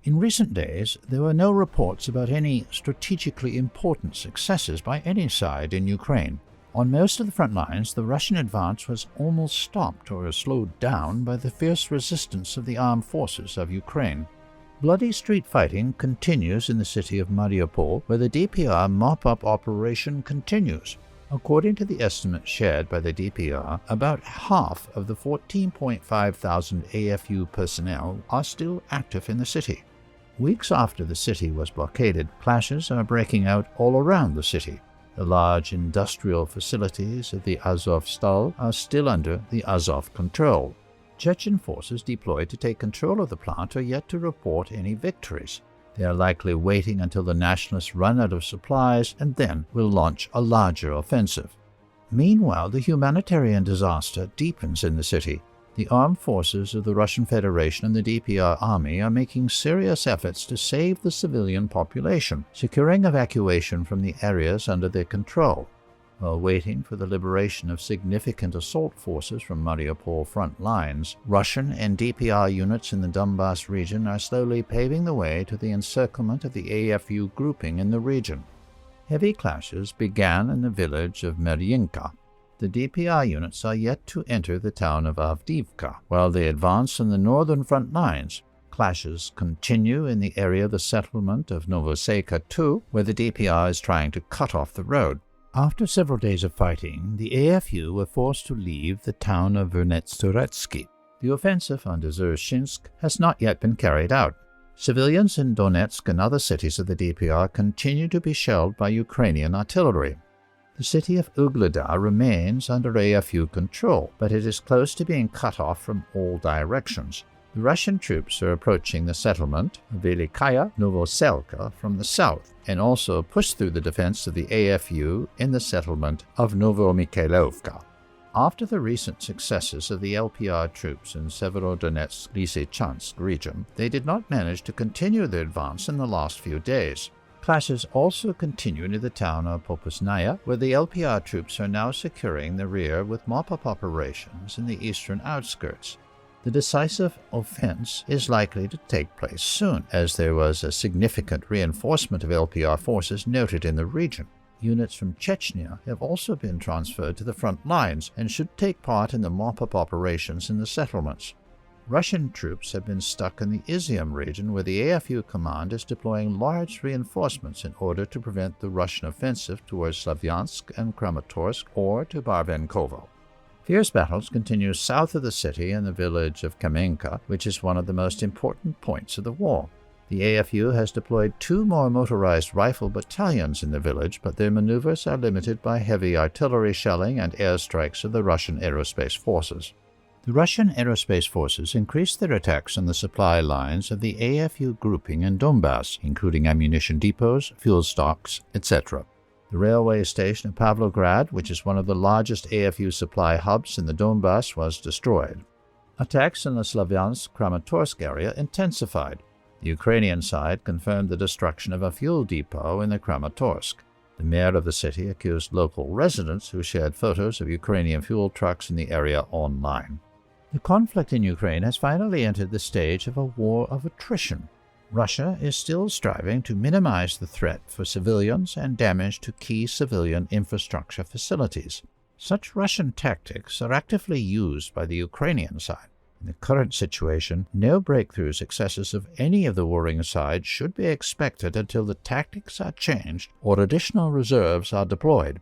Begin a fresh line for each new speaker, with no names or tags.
In recent days, there were no reports about any strategically important successes by any side in Ukraine. On most of the front lines, the Russian advance was almost stopped or slowed down by the fierce resistance of the armed forces of Ukraine. Bloody street fighting continues in the city of Mariupol, where the DPR mop-up operation continues. According to the estimates shared by the DPR, about half of the 14.5 thousand AFU personnel are still active in the city. Weeks after the city was blockaded, clashes are breaking out all around the city. The large industrial facilities of the Azovstal are still under the Azov control. Chechen forces deployed to take control of the plant are yet to report any victories. They are likely waiting until the nationalists run out of supplies and then will launch a larger offensive. Meanwhile, the humanitarian disaster deepens in the city. The armed forces of the Russian Federation and the DPR army are making serious efforts to save the civilian population, securing evacuation from the areas under their control. While waiting for the liberation of significant assault forces from Mariupol front lines, Russian and DPR units in the Donbas region are slowly paving the way to the encirclement of the AFU grouping in the region. Heavy clashes began in the village of Meryinka. The DPR units are yet to enter the town of Avdiivka, while they advance on the northern front lines. Clashes continue in the area of the settlement of Novoseka II, where the DPR is trying to cut off the road. After several days of fighting, the AFU were forced to leave the town of Vernets-Turetsky. The offensive under Zherzhinsk has not yet been carried out. Civilians in Donetsk and other cities of the DPR continue to be shelled by Ukrainian artillery. The city of Ugledar remains under AFU control, but it is close to being cut off from all directions. The Russian troops are approaching the settlement of Velikaya Novoselka from the south and also push through the defense of the AFU in the settlement of Novomikhailovka. After the recent successes of the LPR troops in Severodonetsk-Lysychansk region, they did not manage to continue their advance in the last few days. Clashes also continue near the town of Popasnaya, where the LPR troops are now securing the rear with mop-up operations in the eastern outskirts. The decisive offense is likely to take place soon, as there was a significant reinforcement of LPR forces noted in the region. Units from Chechnya have also been transferred to the front lines and should take part in the mop-up operations in the settlements. Russian troops have been stuck in the Izium region, where the AFU command is deploying large reinforcements in order to prevent the Russian offensive towards Slavyansk and Kramatorsk or to Barvenkovo. Fierce battles continue south of the city in the village of Kamenka, which is one of the most important points of the war. The AFU has deployed 2 more motorized rifle battalions in the village, but their maneuvers are limited by heavy artillery shelling and airstrikes of the Russian aerospace forces. The Russian aerospace forces increased their attacks on the supply lines of the AFU grouping in Donbas, including ammunition depots, fuel stocks, etc. The railway station of Pavlograd, which is one of the largest AFU supply hubs in the Donbas, was destroyed. Attacks in the Slavyansk-Kramatorsk area intensified. The Ukrainian side confirmed the destruction of a fuel depot in the Kramatorsk. The mayor of the city accused local residents who shared photos of Ukrainian fuel trucks in the area online. The conflict in Ukraine has finally entered the stage of a war of attrition. Russia is still striving to minimize the threat for civilians and damage to key civilian infrastructure facilities. Such Russian tactics are actively used by the Ukrainian side. In the current situation, no breakthrough successes of any of the warring sides should be expected until the tactics are changed or additional reserves are deployed.